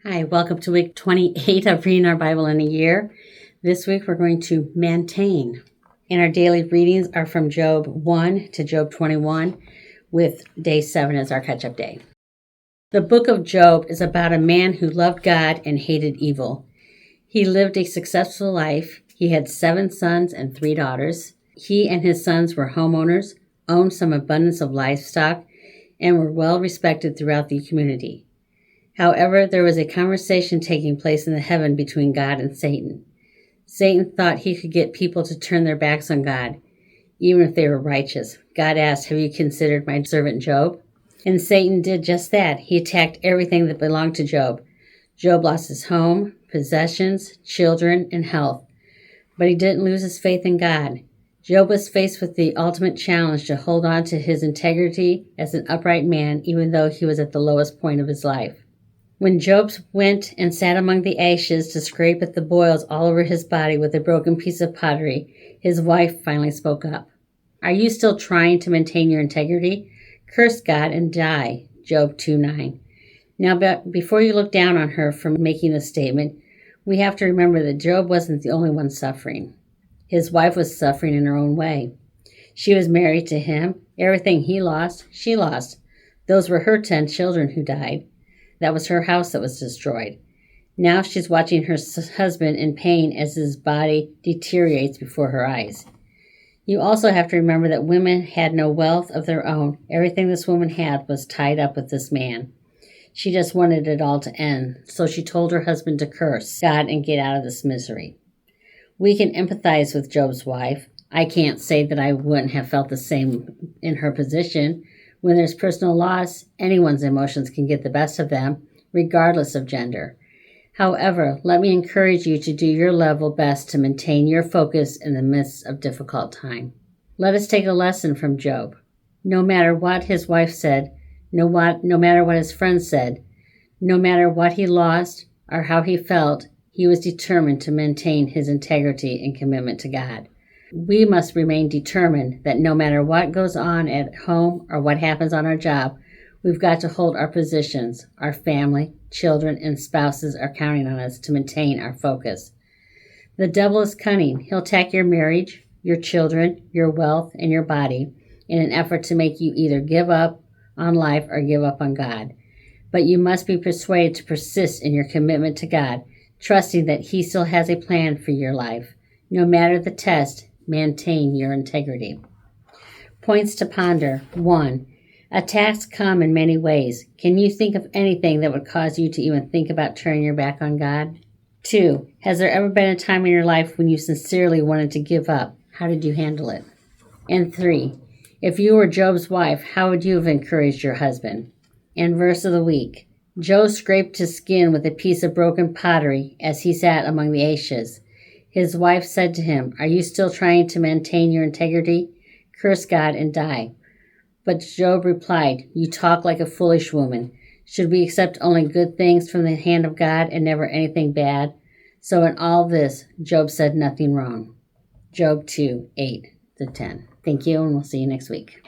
Hi, welcome to week 28 of Reading Our Bible in a Year. This week we're going to maintain. And our daily readings are from Job 1 to Job 21, with day 7 as our catch-up day. The book of Job is about a man who loved God and hated evil. He lived a successful life. He had 7 sons and 3 daughters. He and his sons were homeowners, owned some abundance of livestock, and were well respected throughout the community. However, there was a conversation taking place in the heaven between God and Satan. Satan thought he could get people to turn their backs on God, even if they were righteous. God asked, "Have you considered my servant Job?" And Satan did just that. He attacked everything that belonged to Job. Job lost his home, possessions, children, and health. But he didn't lose his faith in God. Job was faced with the ultimate challenge to hold on to his integrity as an upright man, even though he was at the lowest point of his life. When Job went and sat among the ashes to scrape at the boils all over his body with a broken piece of pottery, his wife finally spoke up. "Are you still trying to maintain your integrity? Curse God and die," Job 2:9. Now, before you look down on her for making this statement, we have to remember that Job wasn't the only one suffering. His wife was suffering in her own way. She was married to him. Everything he lost, she lost. Those were her 10 children who died. That was her house that was destroyed. Now she's watching her husband in pain as his body deteriorates before her eyes. You also have to remember that women had no wealth of their own. Everything this woman had was tied up with this man. She just wanted it all to end, so she told her husband to curse God and get out of this misery. We can empathize with Job's wife. I can't say that I wouldn't have felt the same in her position. When there's personal loss, anyone's emotions can get the best of them, regardless of gender. However, let me encourage you to do your level best to maintain your focus in the midst of difficult time. Let us take a lesson from Job. No matter what his wife said, no matter what his friends said, no matter what he lost or how he felt, he was determined to maintain his integrity and commitment to God. We must remain determined that no matter what goes on at home or what happens on our job, we've got to hold our positions. Our family, children, and spouses are counting on us to maintain our focus. The devil is cunning. He'll attack your marriage, your children, your wealth, and your body in an effort to make you either give up on life or give up on God. But you must be persuaded to persist in your commitment to God, trusting that He still has a plan for your life. No matter the test, maintain your integrity. Points to ponder. 1. Attacks come in many ways. Can you think of anything that would cause you to even think about turning your back on God? 2. Has there ever been a time in your life when you sincerely wanted to give up? How did you handle it? And 3. If you were Job's wife, how would you have encouraged your husband? And verse of the week. Job scraped his skin with a piece of broken pottery as he sat among the ashes. His wife said to him, "Are you still trying to maintain your integrity? Curse God and die." But Job replied, "You talk like a foolish woman. Should we accept only good things from the hand of God and never anything bad?" So in all this, Job said nothing wrong. Job 2:8-10. Thank you, and we'll see you next week.